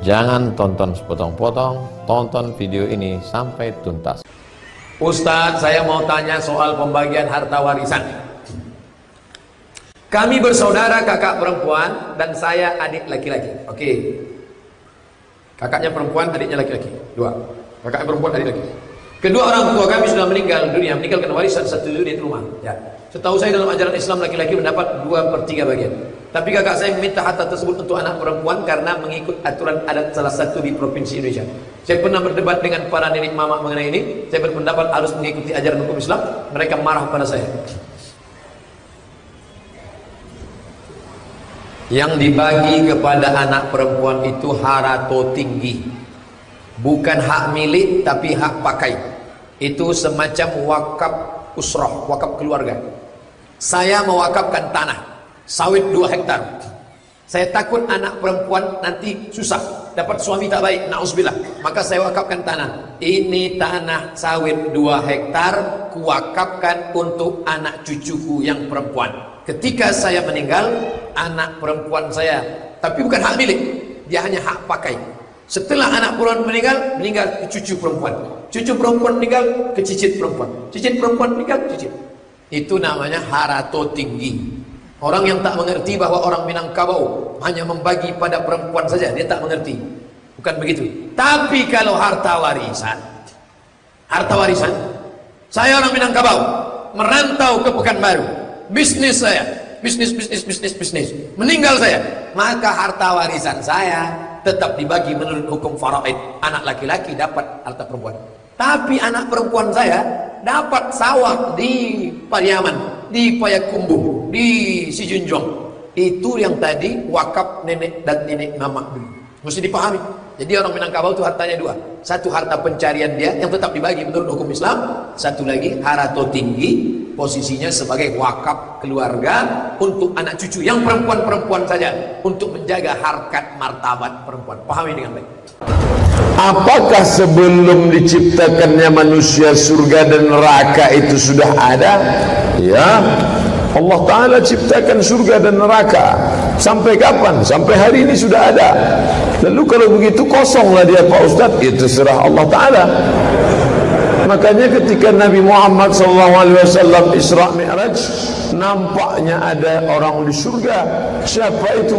Jangan tonton sepotong-potong, tonton video ini sampai tuntas. Ustadz, saya mau tanya soal pembagian harta warisan. Kami bersaudara kakak perempuan dan saya adik laki-laki. Oke. Kakaknya perempuan, adiknya laki-laki. Dua. Kakaknya perempuan, adik laki-laki. Kedua orang tua kami sudah meninggal dunia, meninggalkan warisan 1 unit rumah. Ya. Setahu saya dalam ajaran Islam laki-laki mendapat 2/3 bagian. Tapi kakak saya meminta harta tersebut untuk anak perempuan karena mengikut aturan adat salah satu di provinsi Indonesia. Saya pernah berdebat dengan para nenek mama mengenai ini. Saya berpendapat harus mengikuti ajaran hukum Islam. Mereka marah pada saya. Yang dibagi kepada anak perempuan itu harato tinggi, bukan hak milik tapi hak pakai. Itu semacam wakaf usrah, wakaf keluarga. Saya mewakafkan tanah sawit 2 hektar. Saya takut anak perempuan nanti susah, dapat suami tak baik, na'udzubillah. Maka saya wakafkan tanah. Ini tanah sawit 2 hektar, kuwakafkan untuk anak cucuku yang perempuan. Ketika saya meninggal, anak perempuan saya, tapi bukan hak milik, dia hanya hak pakai. Setelah anak perempuan meninggal ke cucu perempuan. Cucu perempuan meninggal ke cicit perempuan. Cicit perempuan meninggal ke cicit. Itu namanya harato tinggi. Orang yang tak mengerti bahwa orang Minangkabau hanya membagi pada perempuan saja, dia tak mengerti. Bukan begitu. Tapi kalau harta warisan, saya orang Minangkabau, merantau ke Pekanbaru, bisnis saya, bisnis, meninggal saya, maka harta warisan saya tetap dibagi menurut hukum faraid. Anak laki-laki dapat harta perempuan. Tapi anak perempuan saya dapat sawah di Pariaman, di Payakumbuh, di Sijunjong. Itu yang tadi wakaf nenek dan nenek mama dulu. Mesti dipahami. Jadi orang Minangkabau itu hartanya 2. Satu harta pencarian dia yang tetap dibagi menurut hukum Islam. Satu lagi harato tinggi, posisinya sebagai wakaf keluarga untuk anak cucu yang perempuan-perempuan saja, untuk menjaga harkat martabat perempuan. Pahami dengan baik. Apakah sebelum diciptakannya manusia surga dan neraka itu sudah ada? Ya, Allah Ta'ala ciptakan surga dan neraka. Sampai kapan? Sampai hari ini sudah ada. Lalu kalau begitu kosonglah dia Pak Ustadz. Itu serah Allah Ta'ala. Makanya ketika Nabi Muhammad SAW Isra Mi'raj, nampaknya ada orang di surga. Siapa itu?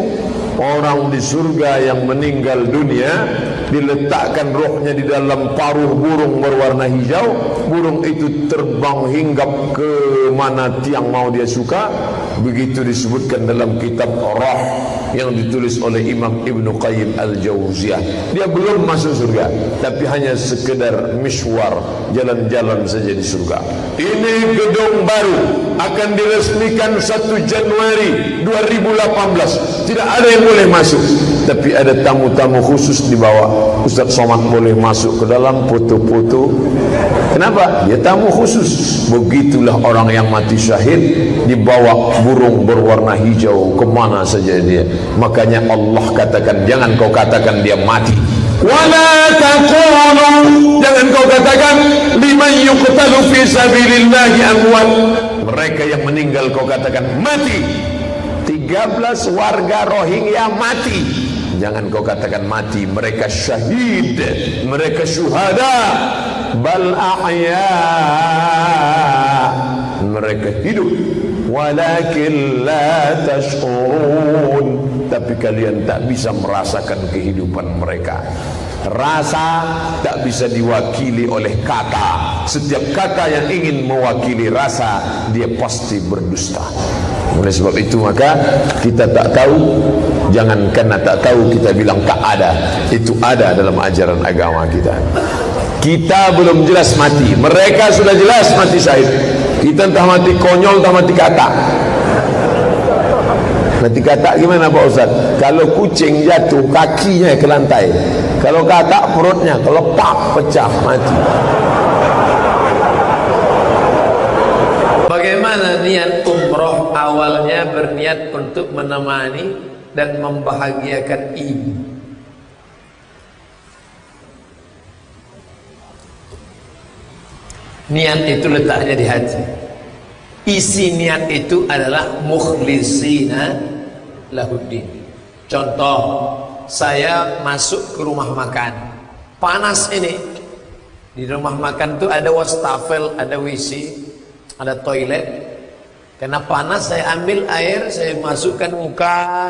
Orang di surga yang meninggal dunia, diletakkan rohnya di dalam paruh burung berwarna hijau. Burung itu terbang hinggap ke mana tiang mau dia suka. Begitu disebutkan dalam kitab Roh yang ditulis oleh Imam Ibnu Qayyim Al-Jauziyah. Dia belum masuk surga, tapi hanya sekedar mishwar, jalan-jalan saja di surga. Ini gedung baru akan diresmikan 1 Januari 2018. Tidak ada yang boleh masuk, tapi ada tamu-tamu khusus di bawah. Ustaz Somad boleh masuk ke dalam foto-foto. Kenapa? Dia tamu khusus. Begitulah orang yang mati syahid, dibawa burung berwarna hijau kemana saja dia. Makanya Allah katakan, jangan kau katakan dia mati. Wala taqulu, jangan kau katakan liman yuqtalu fi sabilillahi amwat. Mereka yang meninggal kau katakan mati. 13 warga Rohingya mati. Jangan kau katakan mati, mereka syahid, mereka syuhada. Bal ahya, mereka hidup. Walakin la tash'urun, tapi kalian tak bisa merasakan kehidupan mereka. Rasa tak bisa diwakili oleh kata. Setiap kata yang ingin mewakili rasa, dia pasti berdusta. Oleh sebab itu maka kita tak tahu. Jangan karena tak tahu kita bilang tak ada. Itu ada dalam ajaran agama kita. Kita belum jelas mati, mereka sudah jelas mati syahid. Kita entah mati konyol, entah mati kata. Mati kata gimana Pak Ustaz? Kalau kucing jatuh kakinya ke lantai, kalau kata perutnya, kalau pak pecah mati. Bagaimana niat umroh? Awalnya berniat untuk menemani dan membahagiakan ibu. Niat itu letaknya di hati. Isi niat itu adalah mukhlisina lahuddin. Contoh, saya masuk ke rumah makan, panas ini. Di rumah makan tuh ada wastafel, ada WC, ada toilet. Karena panas saya ambil air, saya masukkan muka,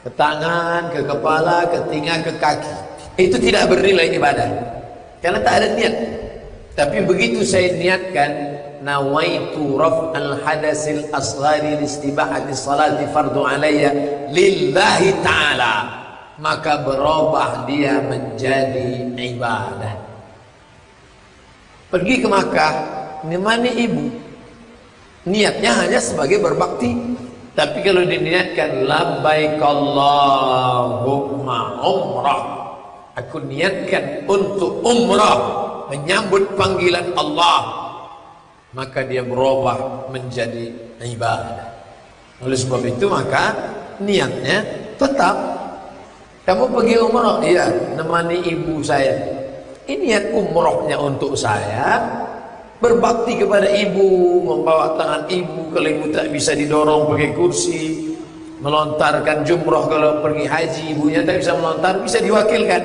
ke tangan, ke kepala, ke telinga, ke kaki. Itu tidak bernilai ibadah, karena tak ada niat. Tapi begitu saya niatkan, nawaitu raf'al hadasil asghari listibahati salati fardu alayya lillahi ta'ala, maka berubah dia menjadi ibadah. Pergi ke Makkah, nemani ibu, niatnya hanya sebagai berbakti. Tapi kalau diniatkan labbaik Allahumma umrah, aku niatkan untuk umrah, menyambut panggilan Allah, maka dia berubah menjadi ibadah. Oleh sebab itu maka niatnya tetap. Kamu pergi umrah, iya, nemani ibu saya. Ini niat umrahnya untuk saya, berbakti kepada ibu, membawa tangan ibu kalau ibu tak bisa didorong pakai kursi, melontarkan jumrah kalau pergi haji, ibunya tak bisa melontar, bisa diwakilkan.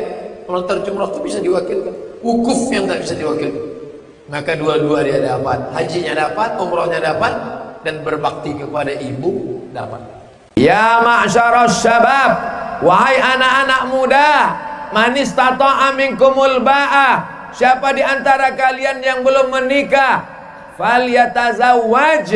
Melontar jumrah itu bisa diwakilkan. Wukuf yang tak bisa diwakilkan, maka dua-dua dia dapat, hajinya dapat, umrahnya dapat, dan berbakti kepada ibu dapat. Ya ma'syaras syabab, wahai anak-anak muda, man istata'a minkumul ba'ah, siapa di antara kalian yang belum menikah, falyatazawwaj,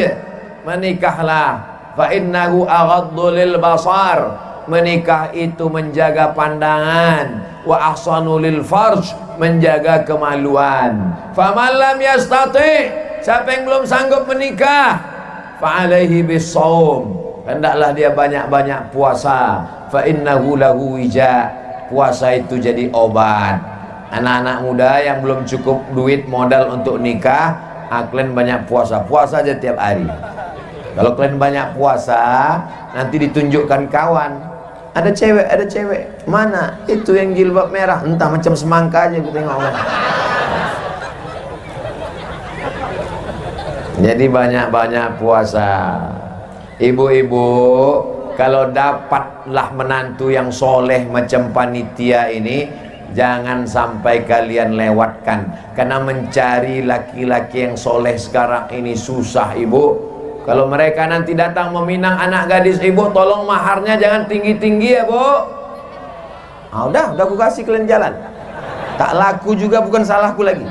menikahlah, fa innahu aghaddu lil basar, menikah itu menjaga pandangan, wa ahsanu lil farj, menjaga kemaluan. Faman lam yastati, siapa yang belum sanggup menikah, fa alaihi bisawm, hendaklah dia banyak-banyak puasa, fa innahu lahu wija, puasa itu jadi obat. Anak-anak muda yang belum cukup duit modal untuk nikah, kalian banyak puasa, puasa aja tiap hari. Kalau kalian banyak puasa, nanti ditunjukkan kawan, ada cewek, mana itu yang jilbab merah, entah macam semangka aja gue tengok. Jadi banyak-banyak puasa. Ibu-ibu, kalau dapatlah menantu yang soleh macam panitia ini, jangan sampai kalian lewatkan. Karena mencari laki-laki yang soleh sekarang ini susah, ibu. Kalau mereka nanti datang meminang anak gadis ibu, tolong maharnya jangan tinggi-tinggi ya bu. Udah aku kasih kalian jalan. Tak laku juga bukan salahku lagi.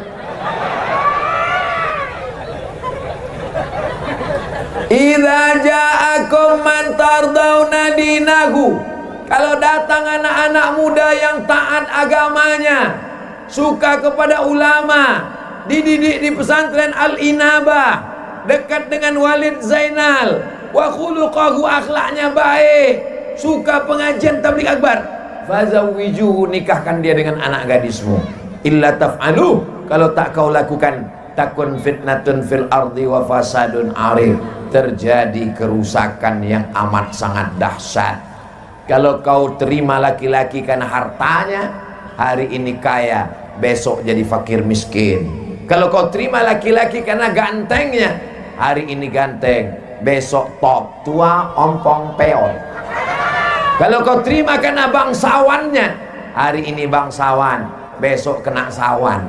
Idza ja'akum man tardawna dinahu, kalau datang anak-anak muda yang taat agamanya, suka kepada ulama, dididik di pesantren Al-Inabah, dekat dengan Walid Zainal, wa khuluqahu, akhlaknya baik, suka pengajian tabligh akbar, fazawwijuhu, nikahkan dia dengan anak gadismu. Illa taf'alu, kalau tak kau lakukan, takun fitnatun fil ardi wa fasadun arid, terjadi kerusakan yang amat sangat dahsyat. Kalau kau terima laki-laki karena hartanya, hari ini kaya, besok jadi fakir miskin. Kalau kau terima laki-laki karena gantengnya, hari ini ganteng, besok top, tua, ompong, peon. Kalau kau terima karena bangsawannya, hari ini bangsawan, besok kena sawan.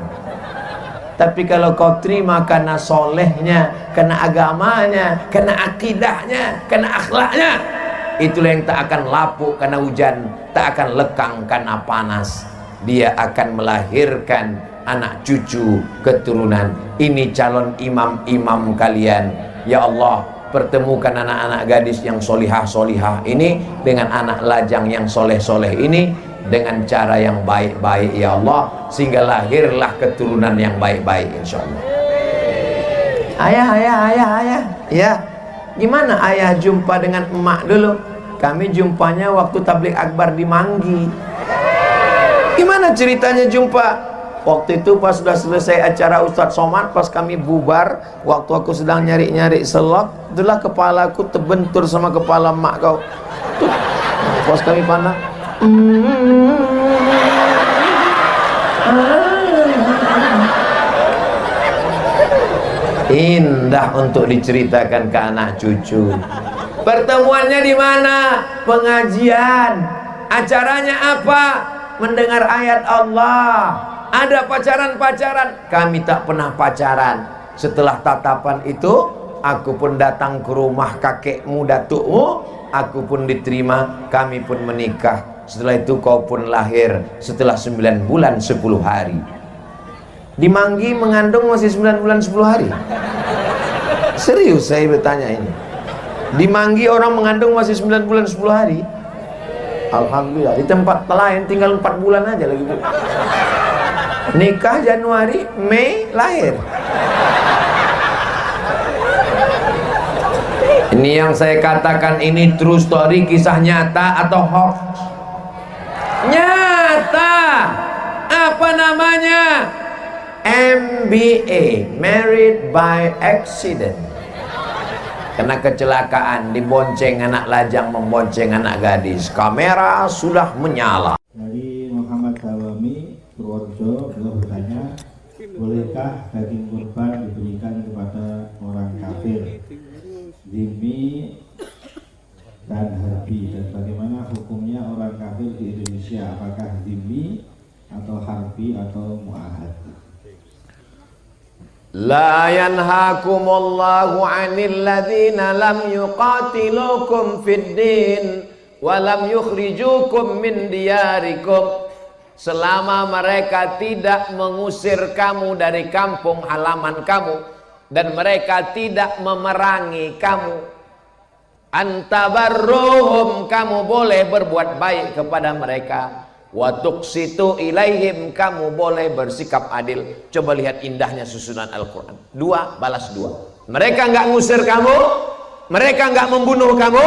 Tapi kalau kau terima karena solehnya, karena agamanya, karena akidahnya, karena akhlaknya, itulah yang tak akan lapuk karena hujan, tak akan lekang karena panas. Dia akan melahirkan anak cucu keturunan. Ini calon imam-imam kalian. Ya Allah, pertemukan anak-anak gadis yang solihah-solihah ini dengan anak lajang yang soleh-soleh ini dengan cara yang baik-baik ya Allah, sehingga lahirlah keturunan yang baik-baik insyaallah. Ayah ya, gimana ayah jumpa dengan emak dulu? Kami jumpanya waktu tabligh akbar di Manggi. Gimana ceritanya jumpa? Waktu itu pas sudah selesai acara Ustadz Somad, pas kami bubar, waktu aku sedang nyari-nyari selok, itulah kepalaku terbentur sama kepala emak kau. Tuh, pas kami pandang, indah untuk diceritakan ke anak cucu. Pertemuannya di mana? Pengajian. Acaranya apa? Mendengar ayat Allah. Ada pacaran-pacaran. Kami tak pernah pacaran. Setelah tatapan itu, aku pun datang ke rumah kakekmu, datukmu. Aku pun diterima, kami pun menikah. Setelah itu kau pun lahir. Setelah 9 bulan 10 hari. Di Manggi mengandung masih 9 bulan 10 hari. Serius saya bertanya ini. Di Manggi orang mengandung masih 9 bulan 10 hari. Alhamdulillah. Di tempat lain tinggal 4 bulan aja lagi. Nikah Januari, Mei lahir. Ini yang saya katakan ini true story, kisah nyata atau hoax? Nyata. Apa namanya? MBA, Married by Accident. Karena kecelakaan, dibonceng anak lajang membonceng anak gadis. Kamera sudah menyala. Dari Muhammad Dawami, Purworejo, beliau bertanya, bolehkah daging kurban diberikan kepada orang kafir, dhimmi dan harbi, dan bagaimana hukumnya orang kafir di Indonesia, apakah dhimmi atau harbi atau mu'ahad? La yanhakumullahu 'anil ladzina lam yuqatilukum fid din wa lam yukhrijukum min diyarikum. Selama mereka tidak mengusir kamu dari kampung halaman kamu dan mereka tidak memerangi kamu, antabarruhum, kamu boleh berbuat baik kepada mereka. Wa tuqsitu ilaihim, kamu boleh bersikap adil. Coba lihat indahnya susunan Al-Quran. 2 balas 2. Mereka nggak ngusir kamu, mereka nggak membunuh kamu,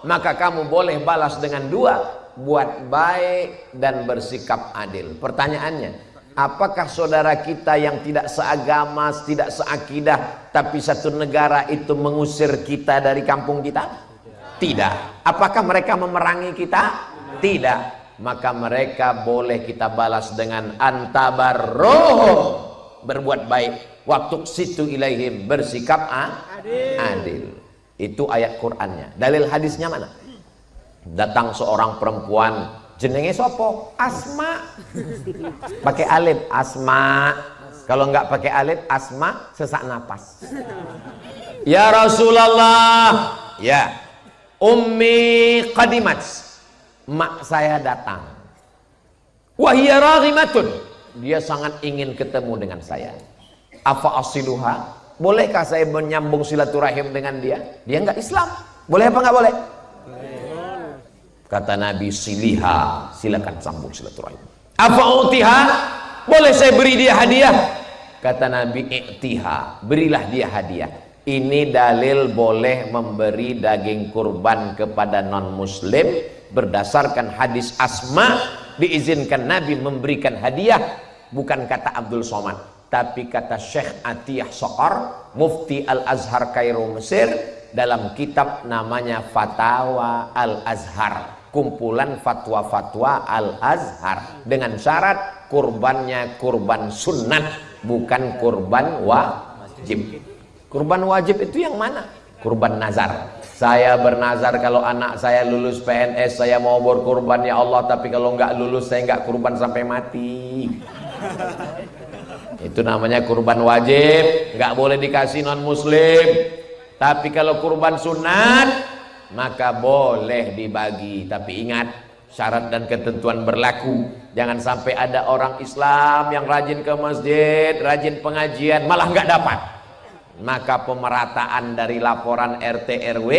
maka kamu boleh balas dengan 2, buat baik dan bersikap adil. Pertanyaannya, apakah saudara kita yang tidak seagama, tidak seakidah, tapi satu negara itu mengusir kita dari kampung kita? Tidak. Apakah mereka memerangi kita? Tidak. Maka mereka boleh kita balas dengan antabarruhum, berbuat baik, waktu situ ilaihim, bersikap adil. Itu ayat Qur'annya. Dalil hadisnya mana? Datang seorang perempuan, jenenge sopo? Asma. Pakai alif, Asma. Kalau nggak pakai alif, Asma, sesak napas. Ya Rasulullah, ya ummi qadimat, mak saya datang. Wahia raghimatun, dia sangat ingin ketemu dengan saya. Afa asiluha, bolehkah saya menyambung silaturahim dengan dia? Dia enggak Islam, boleh apa enggak boleh? Kata Nabi, siliha, silakan sambung silaturahim. Afa utiha, boleh saya beri dia hadiah? Kata Nabi, i'tiha, berilah dia hadiah. Ini dalil boleh memberi daging kurban kepada non muslim. Berdasarkan hadis Asma, diizinkan Nabi memberikan hadiah. Bukan kata Abdul Somad, tapi kata Syekh Atiyah Soqor, Mufti Al-Azhar Kairo Mesir, dalam kitab namanya Fatawa Al-Azhar, kumpulan fatwa-fatwa Al-Azhar, dengan syarat kurbannya kurban sunnat, bukan kurban wajib. Kurban wajib itu yang mana? Kurban nazar. Saya bernazar kalau anak saya lulus PNS saya mau berkurban ya Allah, tapi kalau nggak lulus saya nggak kurban sampai mati. Itu namanya kurban wajib, nggak boleh dikasih non muslim. Tapi kalau kurban sunat maka boleh dibagi. Tapi ingat, syarat dan ketentuan berlaku. Jangan sampai ada orang Islam yang rajin ke masjid, rajin pengajian, malah nggak dapat. Maka pemerataan dari laporan RT RW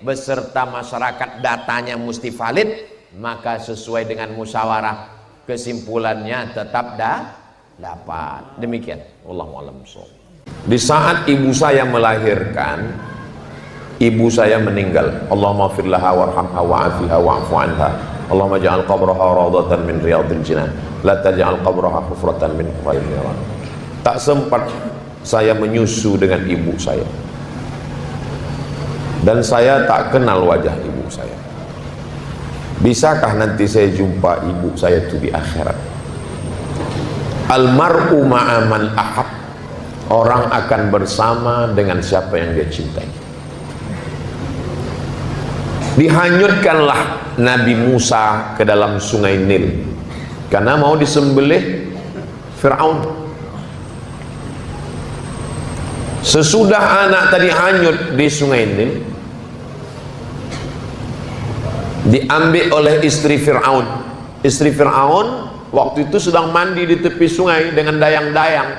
beserta masyarakat datanya mesti valid, maka sesuai dengan musyawarah kesimpulannya tetap dapat. Demikian. Wallahu a'lam bishawab. Di saat ibu saya melahirkan, ibu saya meninggal. Allahumma fir laha warhamha wa'afiha wa'fu anha. Allahumma ja'al qabraha rawdatan min riyadil jinan. La taj'al qabraha hufratan min hufail niran. Tak sempat saya menyusu dengan ibu saya, dan saya tak kenal wajah ibu saya. Bisakah nanti saya jumpa ibu saya itu di akhirat? Almar'u ma'aman ahab, orang akan bersama dengan siapa yang dia cintai. Dihanyutkanlah Nabi Musa ke dalam sungai Nil karena mau disembelih Fir'aun. Sesudah anak tadi hanyut di sungai Nil, diambil oleh istri Fir'aun. Istri Fir'aun waktu itu sedang mandi di tepi sungai dengan dayang-dayang,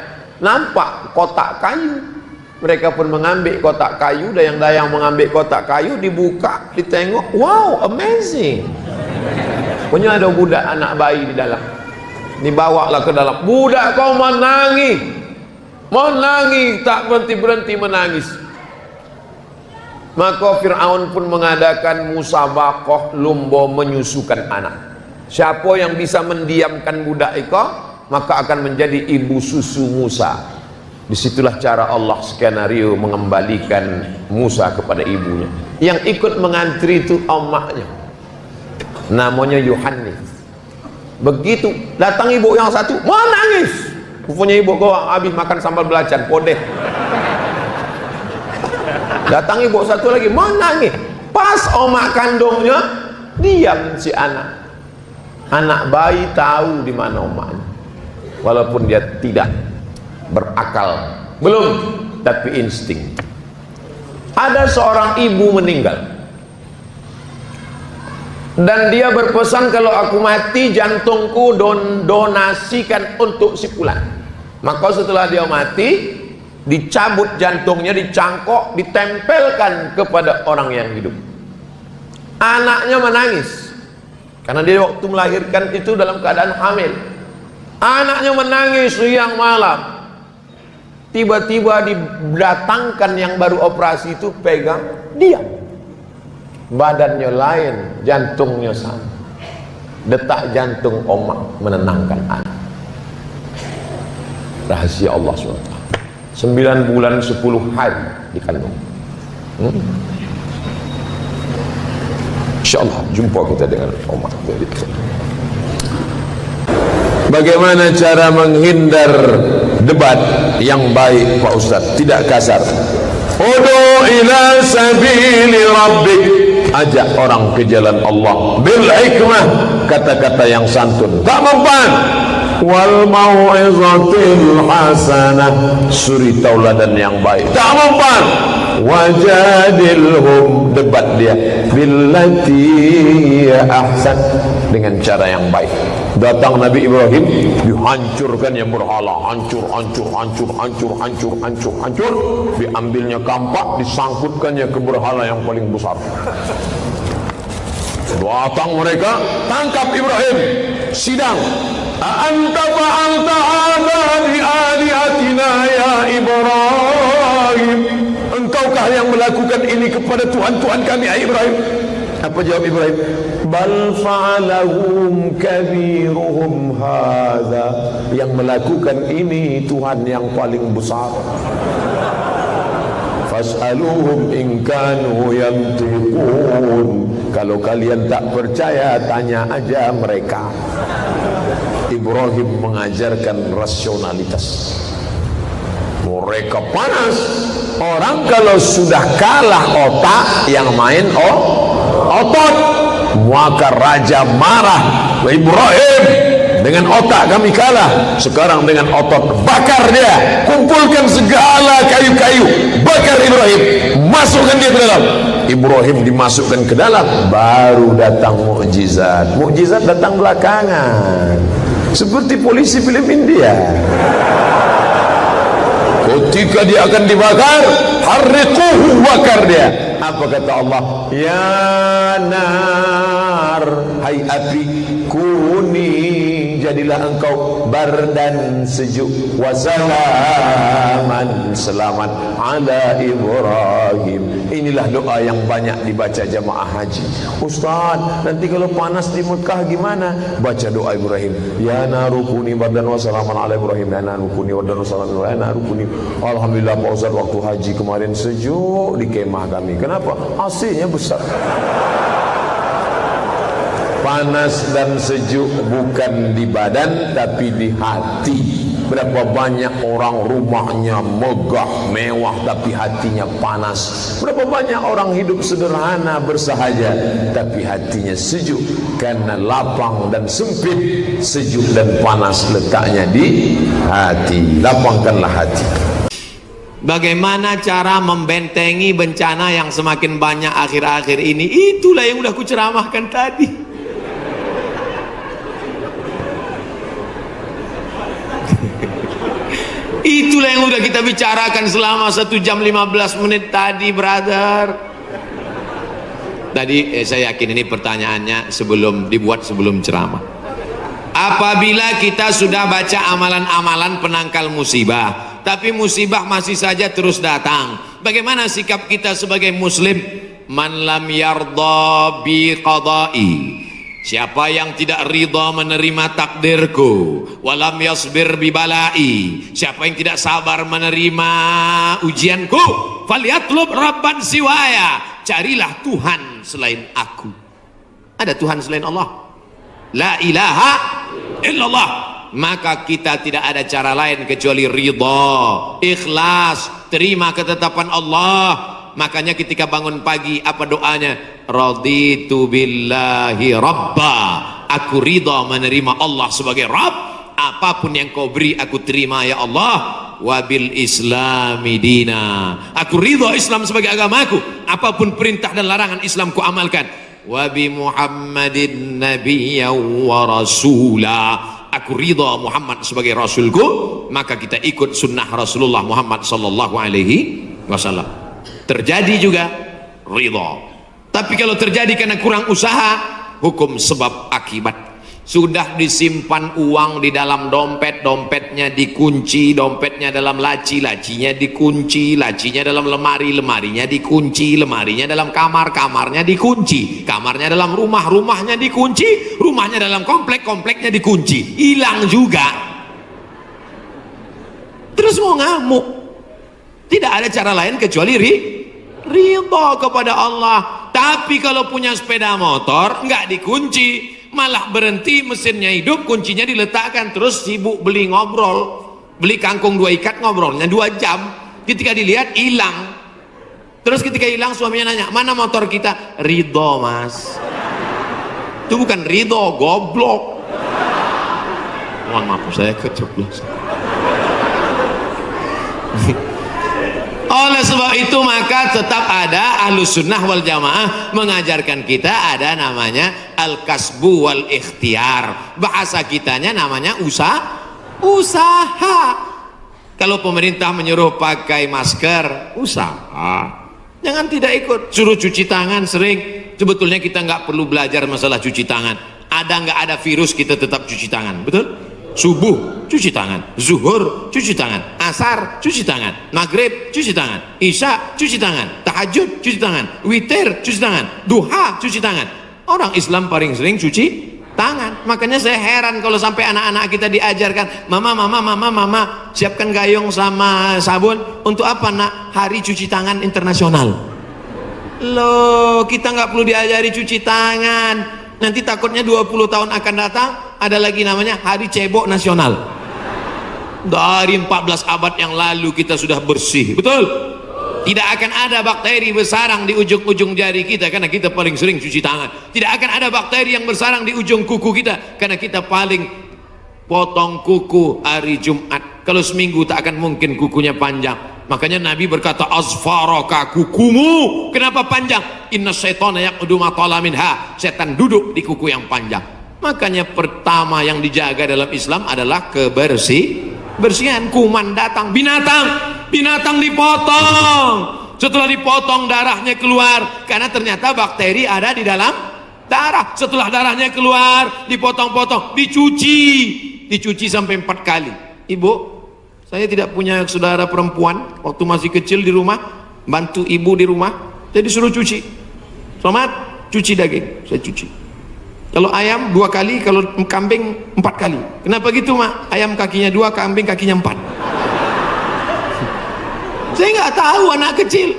nampak kotak kayu. Mereka pun mengambil kotak kayu, dayang-dayang mengambil kotak kayu, dibuka, ditengok, wow, amazing. Punya ada budak anak bayi di dalam. Dibawalah ke dalam. Budak kau menangis, tak berhenti-berhenti menangis. Maka Fir'aun pun mengadakan musabaqah lomba menyusukan anak. Siapa yang bisa mendiamkan budak itu, maka akan menjadi ibu susu Musa. Disitulah cara Allah skenario mengembalikan Musa kepada ibunya. Yang ikut mengantri itu omaknya, namanya Yohanes. Begitu datang ibu yang satu, mau nangis. Rupanya ibu kau habis makan sambal belacan, podeh. Datang ibu satu lagi, mau nangis. Pas omak kandungnya, diam si anak. Anak bayi tahu di mana omaknya, walaupun dia tidak berakal, belum, tapi insting. Ada seorang ibu meninggal dan dia berpesan, kalau aku mati jantungku donasikan untuk si fulan. Maka setelah dia mati, dicabut jantungnya, dicangkok, ditempelkan kepada orang yang hidup. Anaknya menangis karena dia waktu melahirkan itu dalam keadaan hamil. Anaknya menangis siang malam. Tiba-tiba didatangkan yang baru operasi itu, pegang, diam. Badannya lain, jantungnya sama. Detak jantung omak menenangkan anak. Rahasia Allah SWT. 9 bulan 10 hari dikandung. InsyaAllah jumpa kita dengan omak. Bagaimana cara menghindar debat yang baik Pak Ustaz, tidak kasar? Udu ila sabili rabbik, ajak orang ke jalan Allah bil hikmah, kata-kata yang santun, tak mempan. Wal mau'izatil hasanah, suri tauladan yang baik, tak mempan. Wajadilhum, debat dia, billati ya ahsan, dengan cara yang baik. Datang Nabi Ibrahim, dihancurkan yang berhala, hancur. Diambilnya kampak, disangkutkannya ke berhala yang paling besar. Datang mereka, tangkap Ibrahim, sidang. Anta fa'alta hadha bi alihatina ya Ibrahim, engkaukah yang melakukan ini kepada Tuhan-Tuhan kami ya Ibrahim? Apa jawab Ibrahim? Bal fa'alahum kabiruhum hadha, yang melakukan ini Tuhan yang paling besar. Fas'aluhum in kanu yantiqun, kalau kalian tak percaya tanya aja mereka. Ibrahim mengajarkan rasionalitas. Mereka panas. Orang kalau sudah kalah otak, yang main otot. Maka raja marah. Ibrahim, dengan otak kami kalah, sekarang dengan otot bakar dia. Kumpulkan segala kayu-kayu, bakar Ibrahim, masukkan dia ke dalam. Ibrahim dimasukkan ke dalam, baru datang mukjizat. Mukjizat datang belakangan, seperti polisi film India. Ketika dia akan dibakar, harriquhu, bakar dia. Apa kata Allah? Ya nar, hai api, kuni, jadilah engkau bardan, sejuk, wasalaman, selamat, ala Ibrahim. Inilah doa yang banyak dibaca jamaah haji. Ustaz, nanti kalau panas di Mekah gimana? Baca doa Ibrahim. Ya narukuni bardan wasalaman ala Ibrahim. Ya narukuni bardan wasalaman ala, ya narukuni. Alhamdulillah Pak Ustaz, waktu haji kemarin sejuk di kemah kami. Kenapa? AC-nya besar. Panas dan sejuk bukan di badan tapi di hati. Berapa banyak orang rumahnya megah, mewah, tapi hatinya panas. Berapa banyak orang hidup sederhana, bersahaja, tapi hatinya sejuk. Karena lapang dan sempit, sejuk dan panas letaknya di hati. Lapangkanlah hati. Bagaimana cara membentengi bencana yang semakin banyak akhir-akhir ini? Itulah yang udah kuceramahkan tadi. Itulah yang udah kita bicarakan selama 1 jam 15 menit tadi, brother. Tadi saya yakin ini pertanyaannya sebelum ceramah. Apabila kita sudah baca amalan-amalan penangkal musibah, tapi musibah masih saja terus datang, bagaimana sikap kita sebagai muslim? Man lam yardha bi qada'i, siapa yang tidak ridha menerima takdirku, walam yasbir bi balai, siapa yang tidak sabar menerima ujianku, falyatlub rabban siwaya, carilah Tuhan selain aku. Ada Tuhan selain Allah? La ilaha illallah. Maka kita tidak ada cara lain kecuali ridha, ikhlas, terima ketetapan Allah. Makanya ketika bangun pagi apa doanya? Raditu billahi rabba, aku ridha menerima Allah sebagai Rabb. Apapun yang kau beri aku terima ya Allah. Wabil islami dina, aku ridha Islam sebagai agamaku. Apapun perintah dan larangan Islam ku amalkan. Wabi Muhammadin nabiyya wa rasula, aku ridha Muhammad sebagai rasulku, maka kita ikut sunnah Rasulullah Muhammad sallallahu alaihi wasallam. Terjadi juga ridha. Tapi kalau terjadi karena kurang usaha, hukum sebab akibat. Sudah disimpan uang di dalam dompet, dompetnya dikunci, dompetnya dalam laci, lacinya dikunci, lacinya dalam lemari, lemarinya dikunci, lemarinya dalam kamar, kamarnya dikunci, kamarnya dalam rumah, rumahnya dikunci, rumahnya dalam komplek, kompleknya dikunci, hilang juga. Terus mau ngamuk. Tidak ada cara lain kecuali ridha kepada Allah. Tapi kalau punya sepeda motor nggak dikunci, malah berhenti, mesinnya hidup, kuncinya diletakkan, terus sibuk beli ngobrol, beli kangkung 2 ikat, ngobrolnya 2 jam. Ketika dilihat hilang. Terus ketika hilang suaminya nanya, mana motor kita? Ridho mas. Itu bukan ridho, goblok. Mohon maaf saya keceplosan. Oleh sebab itu maka tetap ada Ahlus Sunnah wal Jamaah mengajarkan kita ada namanya al-kasbu wal ikhtiar. Bahasa kitanya namanya usaha. Kalau pemerintah menyuruh pakai masker, usaha. Jangan tidak ikut. Suruh cuci tangan sering. Sebetulnya kita nggak perlu belajar masalah cuci tangan. Ada nggak ada virus kita tetap cuci tangan, betul? Subuh cuci tangan, zuhur cuci tangan, asar cuci tangan, maghrib cuci tangan, isya cuci tangan, tahajud cuci tangan, witir cuci tangan, duha cuci tangan. Orang Islam paling sering cuci tangan. Makanya saya heran kalau sampai anak-anak kita diajarkan, mama siapkan gayung sama sabun. Untuk apa nak? Hari cuci tangan internasional. Loh, kita nggak perlu diajari cuci tangan. Nanti takutnya 20 tahun akan datang ada lagi namanya Hari Cebok Nasional. Dari 14 abad yang lalu kita sudah bersih, betul? Tidak akan ada bakteri bersarang di ujung-ujung jari kita karena kita paling sering cuci tangan. Tidak akan ada bakteri yang bersarang di ujung kuku kita karena kita paling potong kuku hari Jumat. Kalau seminggu tak akan mungkin kukunya panjang. Makanya Nabi berkata, azfaraka, kukumu kenapa panjang? Inna syaitana yaqudu ma tala minha, setan duduk di kuku yang panjang. Makanya pertama yang dijaga dalam Islam adalah kebersihan. Kuman datang, binatang dipotong. Setelah dipotong darahnya keluar karena ternyata bakteri ada di dalam darah. Setelah darahnya keluar, dipotong-potong, dicuci sampai 4 kali. Ibu, saya tidak punya saudara perempuan, waktu masih kecil di rumah bantu ibu di rumah, jadi suruh cuci. Selamat cuci daging, saya cuci. Kalau ayam 2 kali, kalau kambing 4 kali. Kenapa gitu mak? Ayam kakinya 2, kambing kakinya 4. Saya nggak tahu anak kecil.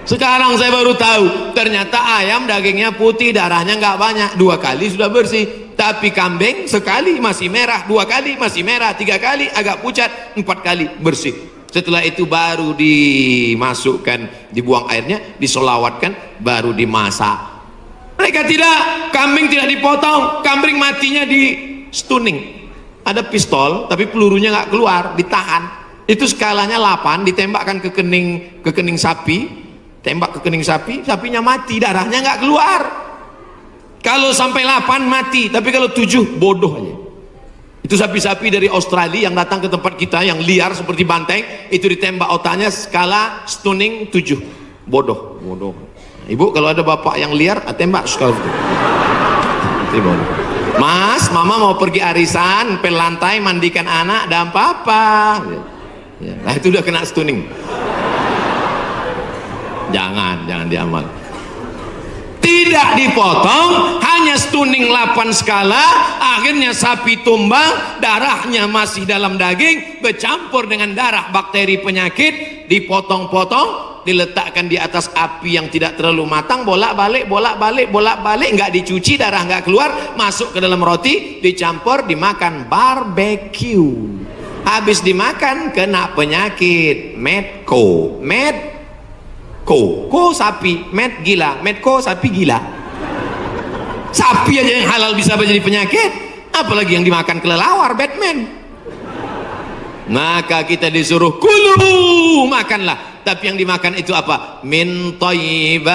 Sekarang saya baru tahu, ternyata ayam dagingnya putih, darahnya nggak banyak, 2 kali sudah bersih. Tapi kambing sekali masih merah, 2 kali masih merah, 3 kali agak pucat, 4 kali bersih. Setelah itu baru dimasukkan, dibuang airnya, disolawatkan, baru dimasak. Mereka tidak, kambing tidak dipotong, kambing matinya di stunning. Ada pistol tapi pelurunya nggak keluar, ditahan. Itu skalanya 8, ditembakkan ke kening sapi, tembak ke kening sapi, sapinya mati, darahnya nggak keluar. Kalau sampai 8 mati, tapi kalau 7 bodoh aja. Itu sapi-sapi dari Australia yang datang ke tempat kita yang liar seperti banteng, itu ditembak otaknya skala stunning 7. Bodoh. Ibu kalau ada bapak yang liar, tembak skala itu. Bodoh. Mas, mama mau pergi arisan, pel lantai, mandikan anak, dan papa. Nah itu udah kena stunning. Jangan diamal. Tidak dipotong, hanya stunning 8 skala, akhirnya sapi tumbang, darahnya masih dalam daging, bercampur dengan darah bakteri penyakit, dipotong-potong, diletakkan di atas api yang tidak terlalu matang, bolak-balik, nggak dicuci, darah nggak keluar, masuk ke dalam roti, dicampur, dimakan, barbecue. Habis dimakan, kena penyakit, medco, ko sapi, med gila, medco sapi gila. Sapi aja yang halal bisa menjadi penyakit, apalagi yang dimakan kelelawar, Batman. Maka kita disuruh kulu, makanlah. Tapi yang dimakan itu apa? Min thayyibat.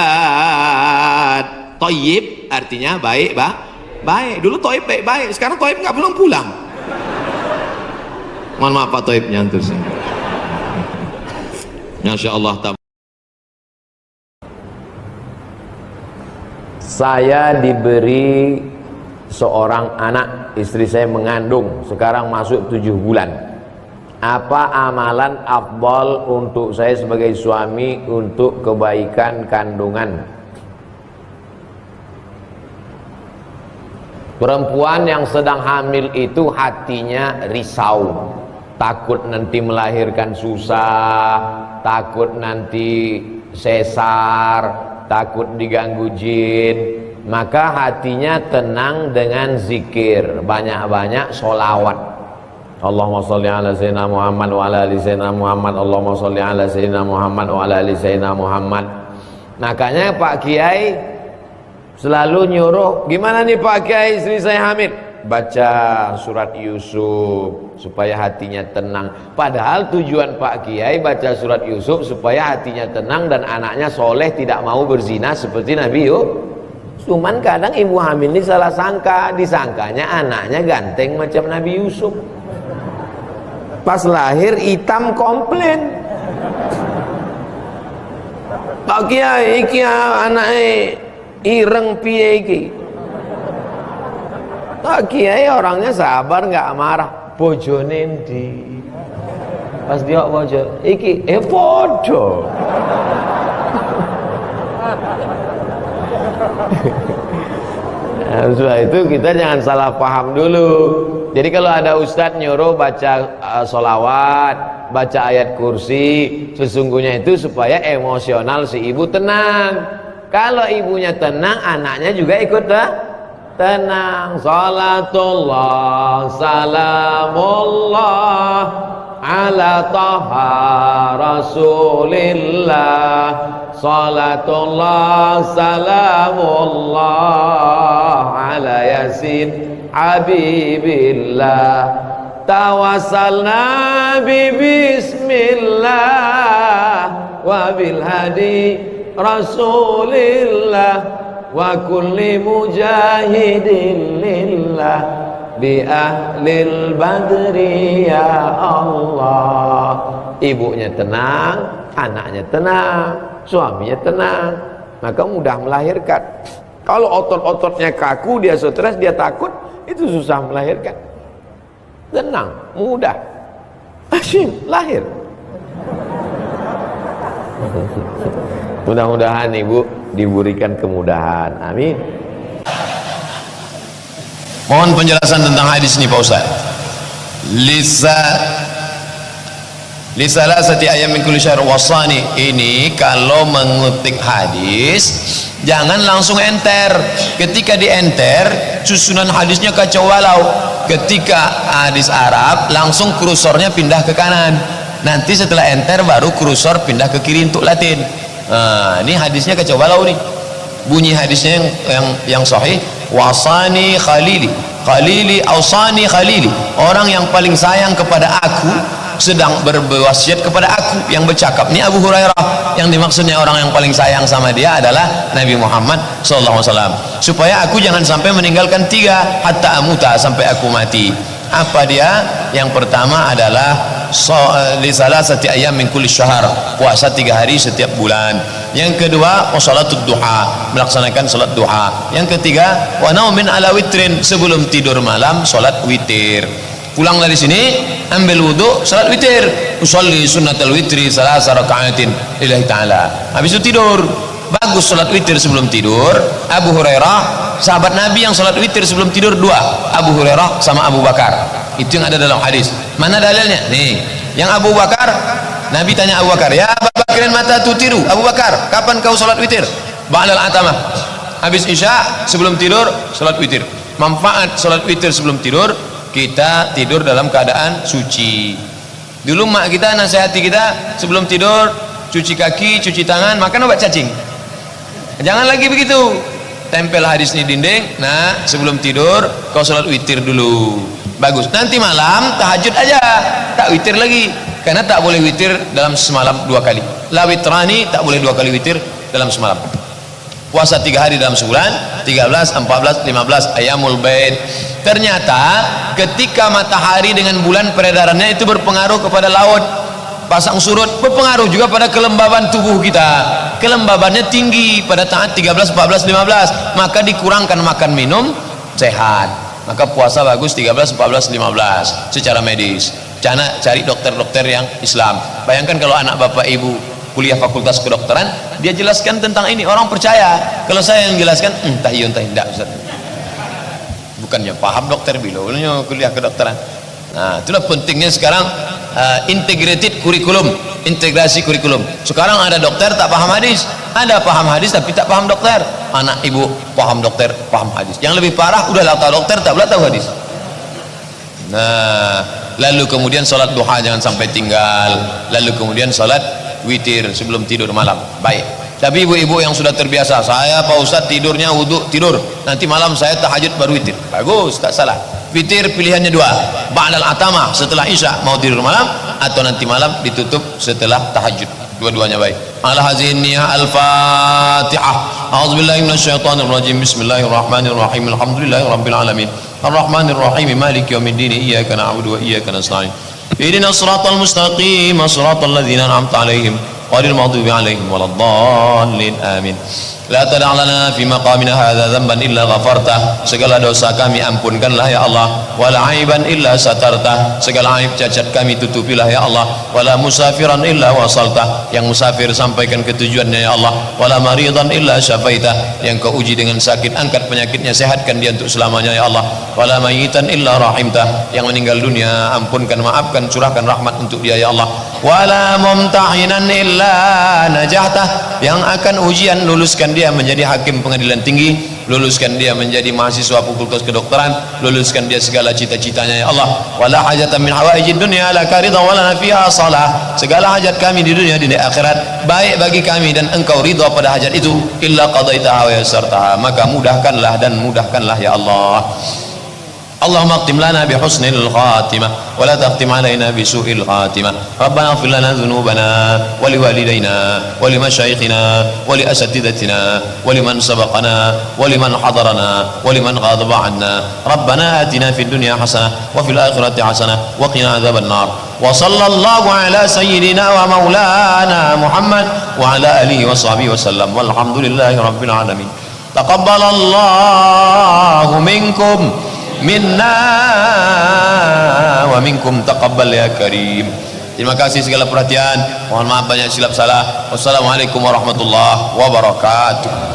Thayyib artinya baik, baik. Dulu thayyib baik, sekarang thayyib nggak pulang. Mohon maaf Pak Thayyib nyantur sih. Masya Allah. Saya diberi seorang anak, istri saya mengandung, sekarang masuk 7 bulan. Apa amalan afdal untuk saya sebagai suami untuk kebaikan kandungan? Perempuan yang sedang hamil itu hatinya risau, takut nanti melahirkan susah, takut nanti sesar, takut diganggu jin. Maka hatinya tenang dengan zikir, banyak-banyak sholawat. Allahumma sholli ala sayyidina Muhammad wa ala ali sayyidina Muhammad. Allahumma sholli ala sayyidina Muhammad wa ala ali sayyidina Muhammad. Makanya Pak Kiai selalu nyuruh, gimana nih Pak Kiai, istri saya hamil, baca surat Yusuf supaya hatinya tenang. Padahal tujuan Pak Kiai baca surat Yusuf supaya hatinya tenang dan anaknya soleh, tidak mau berzina seperti Nabi Yusuf. Cuman kadang ibu hamil ini salah sangka, disangkanya anaknya ganteng macam Nabi Yusuf. Pas lahir hitam komplain. Pak Kiai, iki anaknya ireng piye iki? Pak Kiai orangnya sabar, nggak marah. Bojone ndi? Pas dia bojo, iki podo. Nah, setelah itu kita jangan salah paham dulu. Jadi kalau ada ustadz nyuruh baca sholawat, baca ayat kursi, sesungguhnya itu supaya emosional si ibu tenang. Kalau ibunya tenang, anaknya juga ikut tenang. Salatullah salamullah ala taha rasulillah. Salatullah salamullah ala yasin habibillah. Tawassalna bi bismillah wa bil hadi rasulillah wa kulli mujahidin lillah bi ahlil badri ya Allah. Ibunya tenang, anaknya tenang, suaminya tenang, maka mudah melahirkan. Kalau otot-ototnya kaku, dia stres, dia takut, itu susah melahirkan. Tenang, mudah, asyik lahir. Mudah-mudahan ibu diberikan kemudahan, amin. Mohon penjelasan tentang hadis ini Pak Ustaz. Li salasati ayam min kulli syahr wasani. Ini kalau mengutip hadis jangan langsung enter. Ketika dienter susunan hadisnya kacau balau. Ketika hadis Arab langsung kursornya pindah ke kanan, nanti setelah enter baru kursor pindah ke kiri untuk Latin. Nah, ini hadisnya kacau balau nih. Bunyi hadisnya yang sahih, wasani khalili, khalili ausani khalili, orang yang paling sayang kepada aku sedang berwasiat kepada aku. Yang bercakap ini Abu Hurairah, yang dimaksudnya orang yang paling sayang sama dia adalah Nabi Muhammad SAW, supaya aku jangan sampai meninggalkan 3 hatta amuta, sampai aku mati. Apa dia? Yang pertama adalah li salasati ayam min kulli syahr, puasa 3 hari setiap bulan. Yang kedua sholatud duha, melaksanakan salat duha. Yang ketiga wa naumin ala witrin, sebelum tidur malam salat witir. Pulang dari sini ambil wudu, salat witir, usolli sunnatul witri salasa raka'atin lillahi ta'ala. Habis itu tidur. Bagus salat witir sebelum tidur. Abu Hurairah, sahabat Nabi yang salat witir sebelum tidur 2, Abu Hurairah sama Abu Bakar. Itu yang ada dalam hadis. Mana dalilnya? Nih, yang Abu Bakar, Nabi tanya Abu Bakar, ya Abu Bakrin mata tutiru, Abu Bakar kapan kau salat witir? Ba'dal atamah, habis isya sebelum tidur salat witir. Manfaat salat witir sebelum tidur, kita tidur dalam keadaan suci. Dulu mak kita nasihati kita sebelum tidur cuci kaki, cuci tangan, makan obat cacing. Jangan lagi begitu. Tempel hadis di dinding. Nah, sebelum tidur kau salat witir dulu. Bagus. Nanti malam tahajud aja, tak witir lagi. Karena tak boleh witir dalam semalam 2 kali. La witrani, tak boleh 2 kali witir dalam semalam. Puasa 3 hari dalam sebulan, 13, 14, 15 ayamul bait. Ternyata ketika matahari dengan bulan peredarannya itu berpengaruh kepada laut, pasang surut, berpengaruh juga pada kelembaban tubuh kita. Kelembabannya tinggi pada saat 13, 14, 15, maka dikurangkan makan minum, sehat. Maka puasa bagus 13, 14, 15 secara medis. Cari dokter-dokter yang Islam. Bayangkan kalau anak bapak ibu kuliah fakultas kedokteran, dia jelaskan tentang ini, orang percaya. Kalau saya yang jelaskan, entah iya entah tidak, Ustaz. Bukannya paham dokter bilaunya kuliah kedokteran. Nah, itulah pentingnya sekarang integrated kurikulum, integrasi kurikulum. Sekarang ada dokter tak paham hadis, ada paham hadis tapi tak paham dokter. Anak ibu paham dokter, paham hadis. Yang lebih parah udah tahu dokter tak pula tahu hadis. Nah, lalu kemudian sholat duha jangan sampai tinggal. Lalu kemudian sholat witir sebelum tidur malam. Baik. Tapi ibu-ibu yang sudah terbiasa, saya Pak Ustaz tidurnya wudu tidur, nanti malam saya tahajud baru witir. Bagus, tak salah. Witir pilihannya 2, ba'dal atamah, setelah isya mau tidur malam, atau nanti malam ditutup setelah tahajud. Dua-duanya baik. Ala hazin niyah al-fatihah. A'udzubillahi minasyaitonir rajim. Bismillahirrahmanirrahim. Alhamdulillahirabbil alamin. Arrahmanirrahim. Maliki yaumiddin. Iyyaka na'budu wa iyyaka nasta'in. Ihdinas siratal mustaqim, siratal ladzina an'amta 'alaihim ghairil maghdubi 'alaihim waladdallin. Amin. La tada' lana fi maqamina hadza dzamban illa ghafartah. Segala dosa kami ampunkanlah ya Allah. Wala aiban illa satartah. Segala aib cacat kami tutupilah ya Allah. Wala musafiran illa wasaltah. Yang musafir sampaikan ke tujuannya ya Allah. Wala maridan illa syafaitah. Yang kau uji dengan sakit, angkat penyakitnya, sehatkan dia untuk selamanya ya Allah. Wala mayitan illa rahimtah. Yang meninggal dunia ampunkan, maafkan, curahkan rahmat untuk dia ya Allah. Wala mumtahinan illa najahtah. Yang akan ujian, luluskan dia menjadi hakim pengadilan tinggi, luluskan dia menjadi mahasiswa fakultas kedokteran, luluskan dia segala cita-citanya ya Allah. Wala hajatan min hawaijid dunya laka ridha wa lana fiha salah. Segala hajat kami di dunia di akhirat baik bagi kami dan engkau ridha pada hajat itu, illa qadaitaha wa yassartaha, maka mudahkanlah dan mudahkanlah ya Allah. Allahumma akhtim lana bihusnil khatimah wa la takhtim alaina bisu'il khatimah. Rabbana ighfir lana dhunubana wa liwalidayna wa limashayikhina wa liasatidatina wa liman sabaqana wa liman hadarana wa liman ghadaba 'anna. Rabbana atina fid dunya hasanah wa fil akhirati hasanah wa qina adzaban nar. Wa sallallahu ala sayyidina wa maulana Muhammad wa ala alihi wa sahbihi wa sallam. Walhamdulillahi rabbil alamin. Taqabbalallahu minkum minna wa minkum taqabbal ya karim. Terima kasih segala perhatian, mohon maaf banyak silap salah. Wassalamualaikum warahmatullahi wabarakatuh.